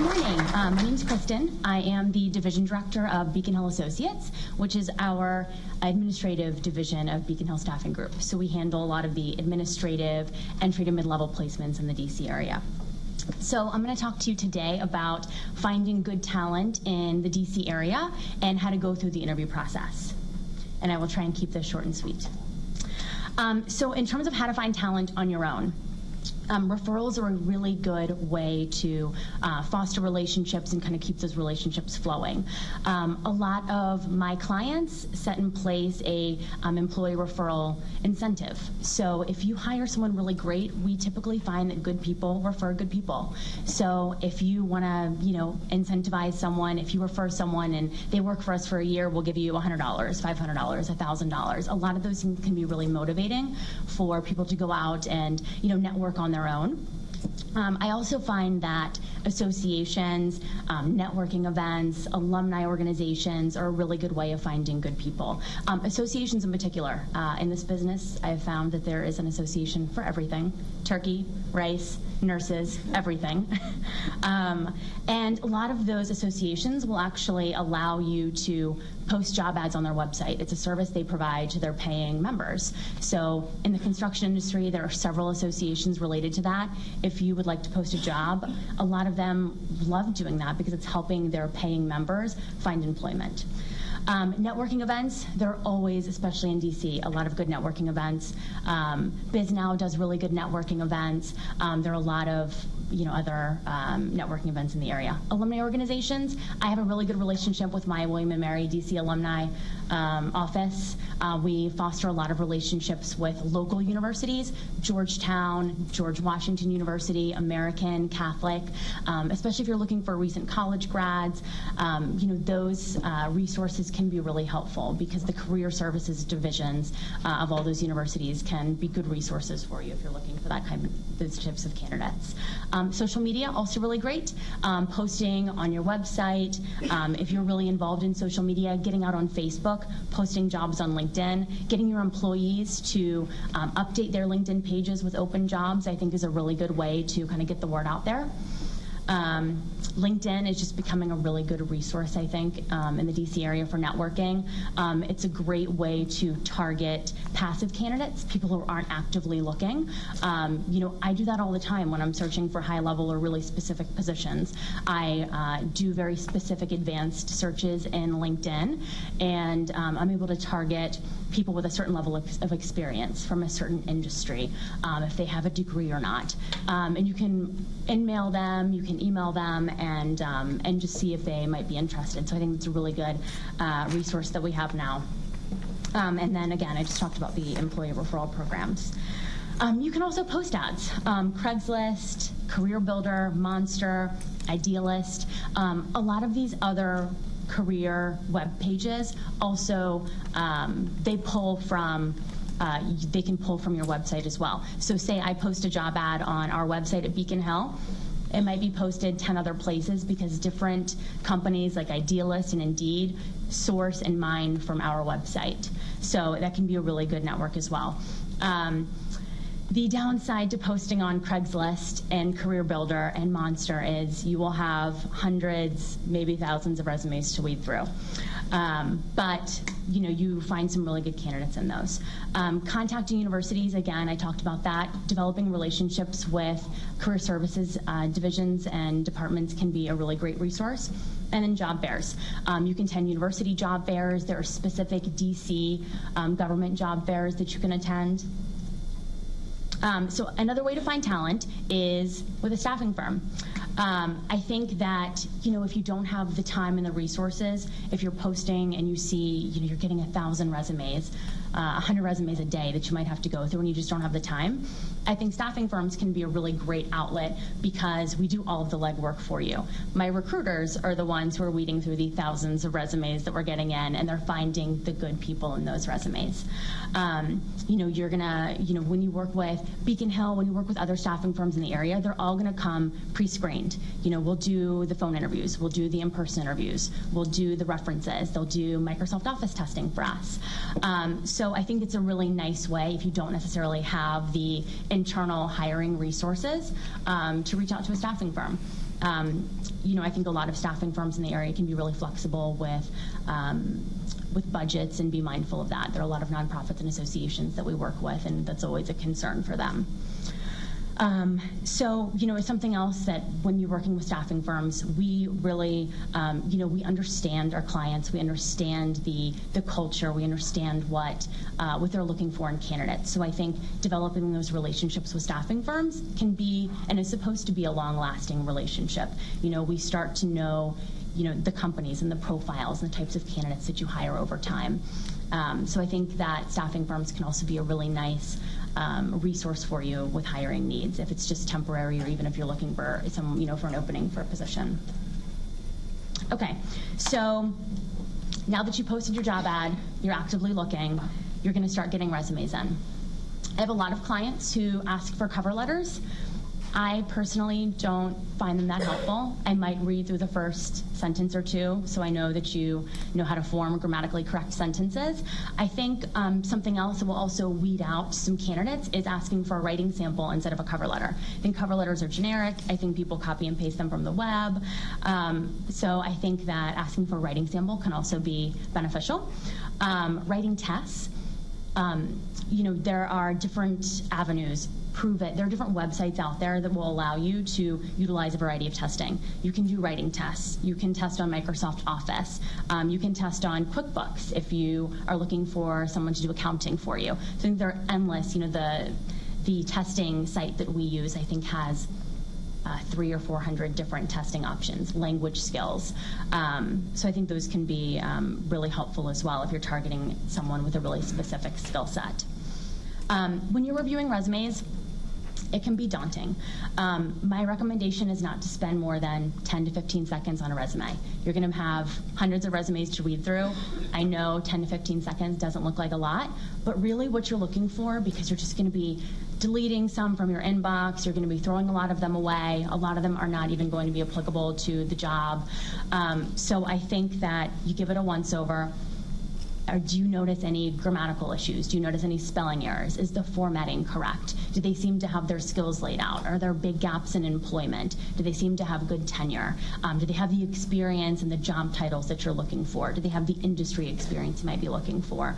morning. My name is Kristen. I am the Division Director of Beacon Hill Associates, which is our administrative division of Beacon Hill Staffing Group. So we handle a lot of the administrative entry to mid-level placements in the DC area. So I'm going to talk to you today about finding good talent in the DC area and how to go through the interview process. And I will try and keep this short and sweet. So in terms of how to find talent on your own, referrals are a really good way to foster relationships and kind of keep those relationships flowing. A lot of my clients set in place a employee referral incentive. So if you hire someone really great, we typically find that good people refer good people. So if you want to, incentivize someone, if you refer someone and they work for us for a year, we'll give you $100, $500, $1,000. A lot of those things can be really motivating for people to go out and, network on their own. I also find that associations, networking events, alumni organizations are a really good way of finding good people. Associations in particular. In this business, I have found that there is an association for everything. Turkey, rice, nurses, everything. And a lot of those associations will actually allow you to post job ads on their website. It's a service they provide to their paying members. So in the construction industry, there are several associations related to that. If you would like to post a job, a lot of them love doing that because it's helping their paying members find employment. Networking events, there are always, especially in DC, a lot of good networking events. BizNow does really good networking events. There are a lot of other networking events in the area. Alumni organizations, I have a really good relationship with my William & Mary DC alumni office. We foster a lot of relationships with local universities, Georgetown, George Washington University, American, Catholic, especially if you're looking for recent college grads. Those resources can be really helpful because the career services divisions of all those universities can be good resources for you if you're looking for those types of candidates. Social media, also really great. Posting on your website, if you're really involved in social media, getting out on Facebook, posting jobs on LinkedIn, getting your employees to update their LinkedIn pages with open jobs, I think is a really good way to kind of get the word out there. LinkedIn is just becoming a really good resource, I think, in the DC area for networking. It's a great way to target passive candidates, people who aren't actively looking. I do that all the time when I'm searching for high-level or really specific positions. I do very specific advanced searches in LinkedIn, and I'm able to target people with a certain level of experience from a certain industry, if they have a degree or not. And you can in-mail them, you can email them, and just see if they might be interested. So I think it's a really good resource that we have now. And then again, I just talked about the employee referral programs. You can also post ads. Craigslist, Career Builder, Monster, Idealist. A lot of these other career web pages also, they pull from they can pull from your website as well. So say I post a job ad on our website at Beacon Hill. It might be posted 10 other places because different companies like Idealist and Indeed source and mine from our website. So that can be a really good network as well. The downside to posting on Craigslist and Career Builder and Monster is you will have hundreds, maybe thousands of resumes to weed through. But you find some really good candidates in those. Contacting universities, again, I talked about that. Developing relationships with career services divisions and departments can be a really great resource. And then job fairs. You can attend university job fairs. There are specific DC government job fairs that you can attend. So another way to find talent is with a staffing firm. I think that, if you don't have the time and the resources, if you're posting and you see, you're getting 1,000 resumes, 100 resumes a day that you might have to go through and you just don't have the time, I think staffing firms can be a really great outlet because we do all of the legwork for you. My recruiters are the ones who are weeding through the thousands of resumes that we're getting in, and they're finding the good people in those resumes. You're gonna, when you work with Beacon Hill, when you work with other staffing firms in the area, they're all gonna come pre-screened. We'll do the phone interviews, we'll do the in-person interviews, we'll do the references, they'll do Microsoft Office testing for us. So I think it's a really nice way, if you don't necessarily have the internal hiring resources, to reach out to a staffing firm. I think a lot of staffing firms in the area can be really flexible with budgets and be mindful of that. There are a lot of nonprofits and associations that we work with, and that's always a concern for them. It's something else that when you're working with staffing firms, we really, we understand our clients, we understand the culture, we understand what they're looking for in candidates. So I think developing those relationships with staffing firms can be, and is supposed to be, a long-lasting relationship. We start to know, the companies and the profiles and the types of candidates that you hire over time. So I think that staffing firms can also be a really nice resource for you with hiring needs, if it's just temporary or even if you're looking for for an opening for a position. Okay, so now that you posted your job ad, you're actively looking, you're going to start getting resumes in. I have a lot of clients who ask for cover letters. I personally don't find them that helpful. I might read through the first sentence or two so I know that you know how to form grammatically correct sentences. I think something else that will also weed out some candidates is asking for a writing sample instead of a cover letter. I think cover letters are generic. I think people copy and paste them from the web. So I think that asking for a writing sample can also be beneficial. Writing tests. There are different avenues. Prove it. There are different websites out there that will allow you to utilize a variety of testing. You can do writing tests. You can test on Microsoft Office. You can test on QuickBooks if you are looking for someone to do accounting for you. So I think there are endless. The testing site that we use, I think, has 300 or 400 different testing options, language skills. So I think those can be really helpful as well if you're targeting someone with a really specific skill set. When you're reviewing resumes, it can be daunting. My recommendation is not to spend more than 10 to 15 seconds on a resume. You're going to have hundreds of resumes to read through. I know 10 to 15 seconds doesn't look like a lot, but really what you're looking for, because you're just going to be deleting some from your inbox, you're going to be throwing a lot of them away. A lot of them are not even going to be applicable to the job. So I think that you give it a once-over. Or do you notice any grammatical issues? Do you notice any spelling errors? Is the formatting correct? Do they seem to have their skills laid out? Are there big gaps in employment? Do they seem to have good tenure? Do they have the experience and the job titles that you're looking for? Do they have the industry experience you might be looking for?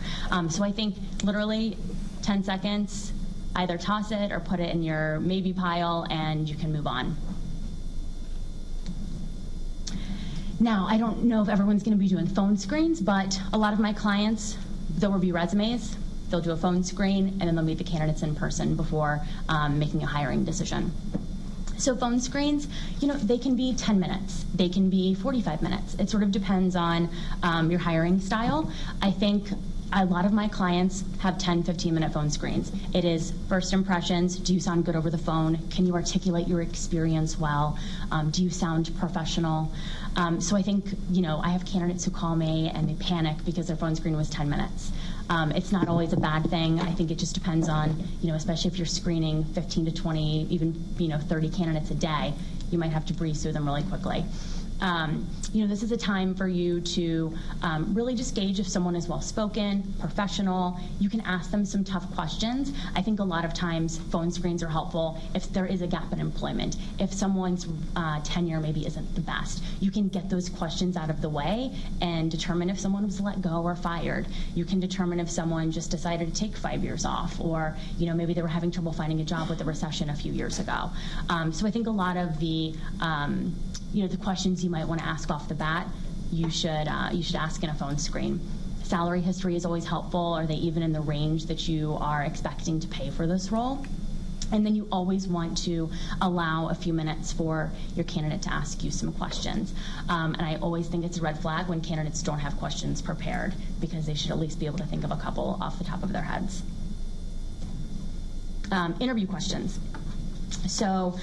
So I think literally 10 seconds, either toss it or put it in your maybe pile and you can move on. Now, I don't know if everyone's going to be doing phone screens, but a lot of my clients, they'll review resumes, they'll do a phone screen, and then they'll meet the candidates in person before making a hiring decision. So phone screens, they can be 10 minutes. They can be 45 minutes. It sort of depends on your hiring style. I think a lot of my clients have 10, 15-minute phone screens. It is first impressions. Do you sound good over the phone? Can you articulate your experience well? Do you sound professional? So I think, I have candidates who call me and they panic because their phone screen was 10 minutes. It's not always a bad thing. I think it just depends on, especially if you're screening 15 to 20, even, 30 candidates a day, you might have to breeze through them really quickly. This is a time for you to really just gauge if someone is well-spoken, professional. You can ask them some tough questions. I think a lot of times phone screens are helpful if there is a gap in employment, if someone's tenure maybe isn't the best. You can get those questions out of the way and determine if someone was let go or fired. You can determine if someone just decided to take 5 years off, or maybe they were having trouble finding a job with the recession a few years ago. So I think a lot of the the questions you might want to ask off the bat, you should ask in a phone screen. Salary history is always helpful. Are they even in the range that you are expecting to pay for this role? And then you always want to allow a few minutes for your candidate to ask you some questions. And I always think it's a red flag when candidates don't have questions prepared, because they should at least be able to think of a couple off the top of their heads. Interview questions. So,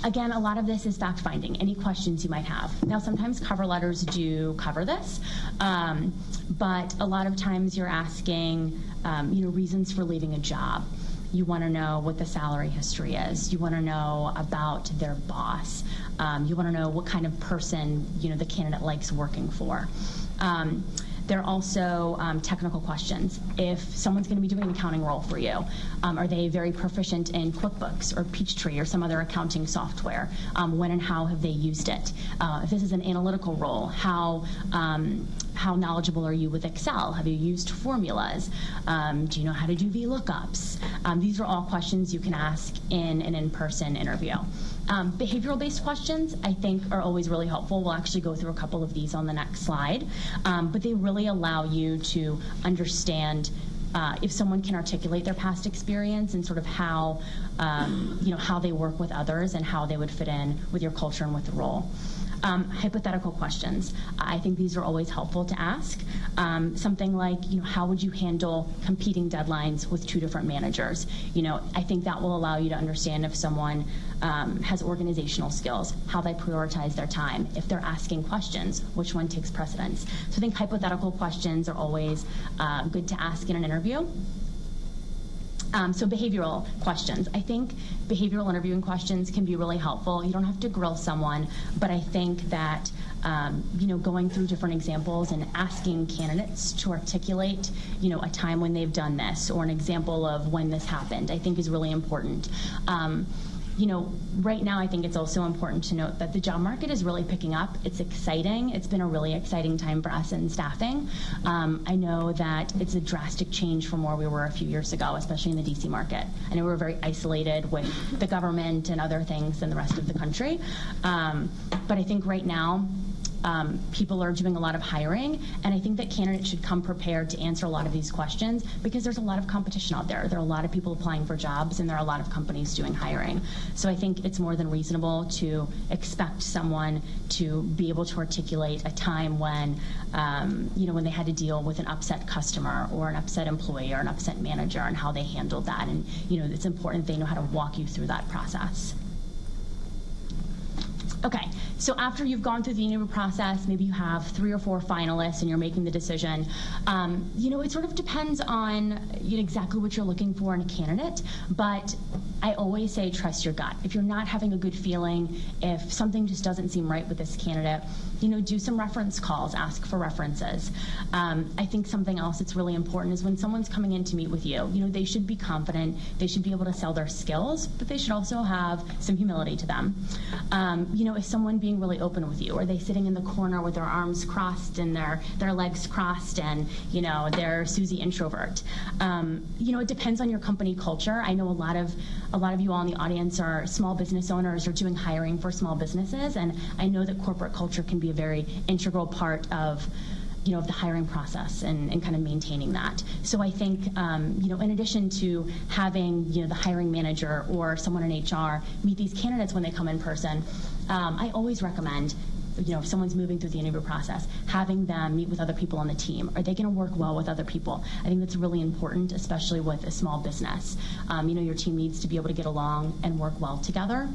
again, a lot of this is fact-finding, any questions you might have. Now, sometimes cover letters do cover this, but a lot of times you're asking, reasons for leaving a job. You want to know what the salary history is. You want to know about their boss. You want to know what kind of person, the candidate likes working for. There are also technical questions. If someone's going to be doing an accounting role for you, are they very proficient in QuickBooks or Peachtree or some other accounting software? When and how have they used it? If this is an analytical role, how knowledgeable are you with Excel? Have you used formulas? Do you know how to do VLOOKUPs? These are all questions you can ask in an in-person interview. Behavioral-based questions, I think, are always really helpful. We'll actually go through a couple of these on the next slide. But they really allow you to understand if someone can articulate their past experience and sort of how, how they work with others and how they would fit in with your culture and with the role. Hypothetical questions. I think these are always helpful to ask. Something like, how would you handle competing deadlines with two different managers? I think that will allow you to understand if someone has organizational skills, how they prioritize their time. If they're asking questions, which one takes precedence? So I think hypothetical questions are always good to ask in an interview. So behavioral questions. I think behavioral interviewing questions can be really helpful. You don't have to grill someone, but I think that going through different examples and asking candidates to articulate, a time when they've done this or an example of when this happened, I think is really important. Right now I think it's also important to note that the job market is really picking up. It's exciting. It's been a really exciting time for us in staffing. I know that it's a drastic change from where we were a few years ago, especially in the DC market. I know we were very isolated with the government and other things than the rest of the country. But I think right now, people are doing a lot of hiring, and I think that candidates should come prepared to answer a lot of these questions because there's a lot of competition out there. There are a lot of people applying for jobs, and there are a lot of companies doing hiring. So I think it's more than reasonable to expect someone to be able to articulate a time when, when they had to deal with an upset customer or an upset employee or an upset manager and how they handled that. And, it's important they know how to walk you through that process. Okay, so after you've gone through the interview process, maybe you have 3 or 4 finalists and you're making the decision. It sort of depends on exactly what you're looking for in a candidate, but I always say trust your gut. If you're not having a good feeling, if something just doesn't seem right with this candidate, do some reference calls, ask for references. I think something else that's really important is when someone's coming in to meet with you, they should be confident, they should be able to sell their skills, but they should also have some humility to them. Is someone being really open with you? Are they sitting in the corner with their arms crossed and their legs crossed and, they're Susie introvert? It depends on your company culture. I know a lot of you all in the audience are small business owners or doing hiring for small businesses, and I know that corporate culture can be a very integral part of of the hiring process and kind of maintaining that. So I think, in addition to having, the hiring manager or someone in HR meet these candidates when they come in person, I always recommend, if someone's moving through the interview process, having them meet with other people on the team. Are they going to work well with other people? I think that's really important, especially with a small business. Your team needs to be able to get along and work well together.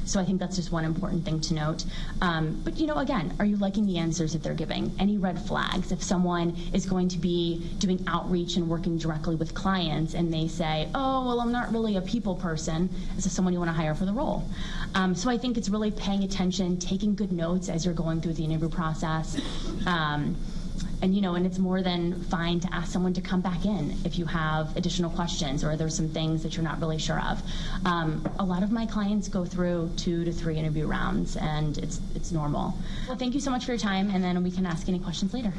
So I think that's just one important thing to note. But, again, are you liking the answers that they're giving? Any red flags? If someone is going to be doing outreach and working directly with clients and they say, oh, well, I'm not really a people person, is this someone you want to hire for the role? So I think it's really paying attention, taking good notes as you're going through the interview process. And it's more than fine to ask someone to come back in if you have additional questions or there's some things that you're not really sure of. A lot of my clients go through 2 to 3 interview rounds, and it's normal. Well, thank you so much for your time, and then we can ask any questions later.